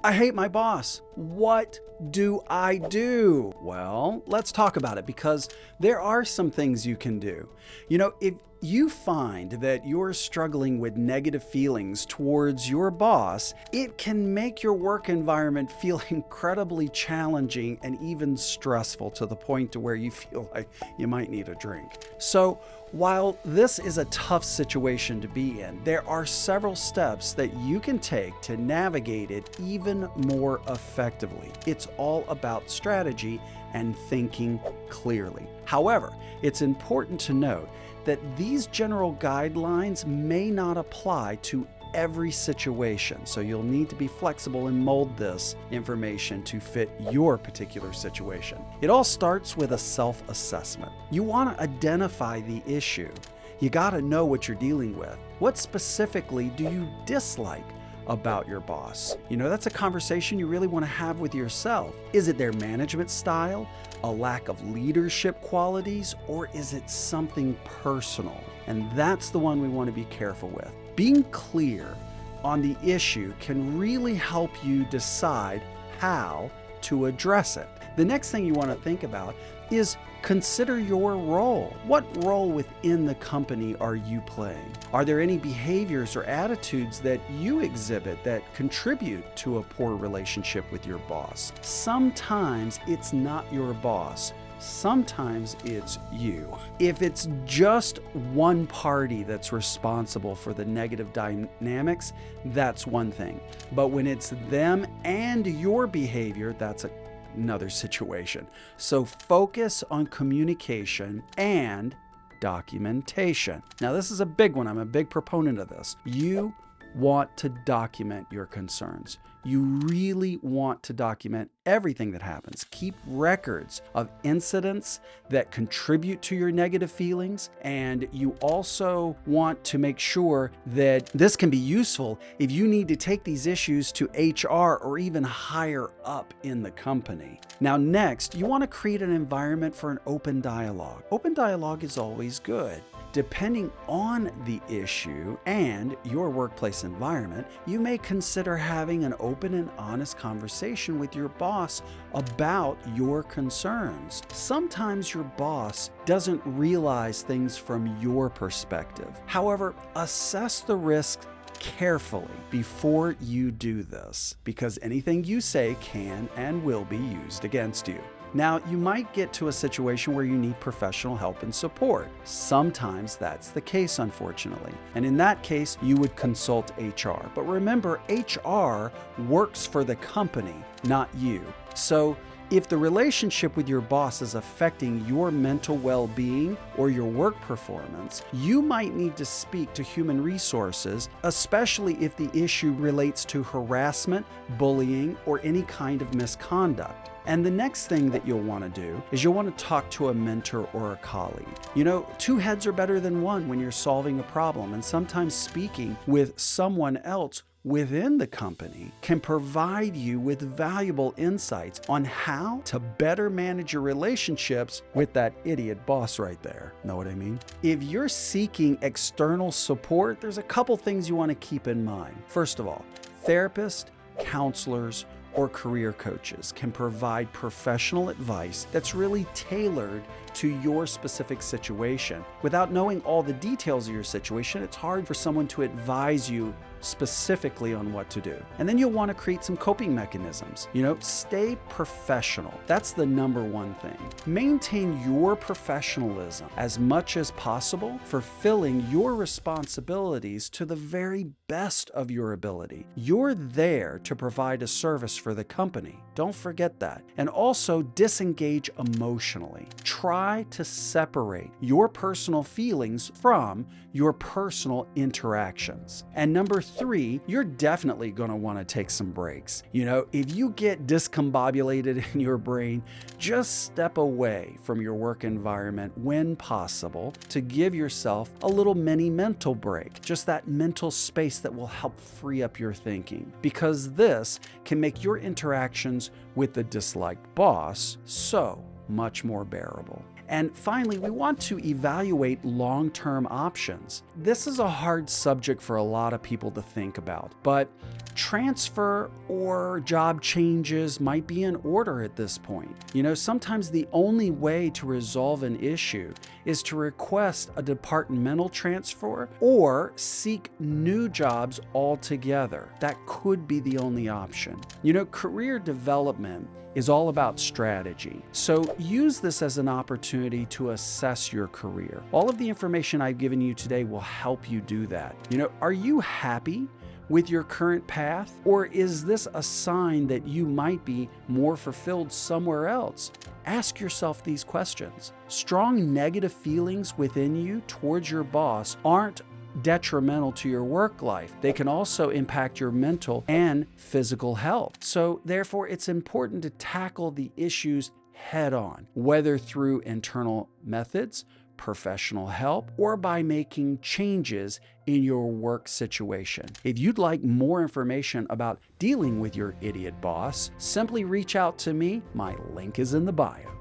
I hate my boss. What do I do? Well, let's talk about it because there are some things you can do. If you find that you're struggling with negative feelings towards your boss, it can make your work environment feel incredibly challenging and even stressful to the point to where you feel like you might need a drink. So, while this is a tough situation to be in, there are several steps that you can take to navigate it even more effectively. It's all about strategy and thinking clearly. However, it's important to note that these general guidelines may not apply to every situation, so you'll need to be flexible and mold this information to fit your particular situation. It all starts with a self-assessment. You want to identify the issue. You got to know what you're dealing with. What specifically do you dislike about your boss? That's a conversation you really want to have with yourself. Is it their management style, a lack of leadership qualities, or is it something personal? And that's the one we want to be careful with. Being clear on the issue can really help you decide how to address it. The next thing you want to think about is consider your role. What role within the company are you playing? Are there any behaviors or attitudes that you exhibit that contribute to a poor relationship with your boss? Sometimes it's not your boss. Sometimes it's you. If it's just one party that's responsible for the negative dynamics, that's one thing. But when it's them and your behavior, that's another situation. So focus on communication and documentation. Now, this is a big one. I'm a big proponent of this. You want to document your concerns. You really want to document everything that happens. Keep records of incidents that contribute to your negative feelings, and you also want to make sure that this can be useful if you need to take these issues to HR or even higher up in the company. Now, next, you want to create an environment for an open dialogue. Open dialogue is always good. Depending on the issue and your workplace environment, you may consider having an open and honest conversation with your boss about your concerns. Sometimes your boss doesn't realize things from your perspective. However, assess the risk carefully before you do this, because anything you say can and will be used against you. Now, you might get to a situation where you need professional help and support. Sometimes that's the case, unfortunately. And in that case, you would consult HR. But remember, HR works for the company, not you. So if the relationship with your boss is affecting your mental well-being or your work performance, you might need to speak to human resources, especially if the issue relates to harassment, bullying, or any kind of misconduct. And the next thing that you'll want to do is you'll want to talk to a mentor or a colleague. Two heads are better than one when you're solving a problem, and sometimes speaking with someone else within the company can provide you with valuable insights on how to better manage your relationships with that idiot boss right there. Know what I mean? If you're seeking external support, there's a couple things you want to keep in mind. First of all, therapists, counselors, or career coaches can provide professional advice that's really tailored to your specific situation. Without knowing all the details of your situation, it's hard for someone to advise you specifically on what to do. And then you'll want to create some coping mechanisms. Stay professional. That's the number one thing. Maintain your professionalism as much as possible, fulfilling your responsibilities to the very best of your ability. You're there to provide a service for the company. Don't forget that. And also disengage emotionally. Try to separate your personal feelings from your personal interactions. And number 3, you're definitely going to want to take some breaks. If you get discombobulated in your brain, just step away from your work environment when possible to give yourself a little mini mental break. Just that mental space that will help free up your thinking, because this can make your interactions with the disliked boss so much more bearable. And finally, we want to evaluate long-term options. This is a hard subject for a lot of people to think about, but transfer or job changes might be in order at this point. Sometimes the only way to resolve an issue is to request a departmental transfer or seek new jobs altogether. That could be the only option. Career development is all about strategy. So use this as an opportunity to assess your career. All of the information I've given you today will help you do that. Are you happy with your current path? Or is this a sign that you might be more fulfilled somewhere else? Ask yourself these questions. Strong negative feelings within you towards your boss aren't detrimental to your work life. They can also impact your mental and physical health. So therefore, it's important to tackle the issues head on, whether through internal methods, professional help, or by making changes in your work situation. If you'd like more information about dealing with your idiot boss, simply reach out to me. My link is in the bio.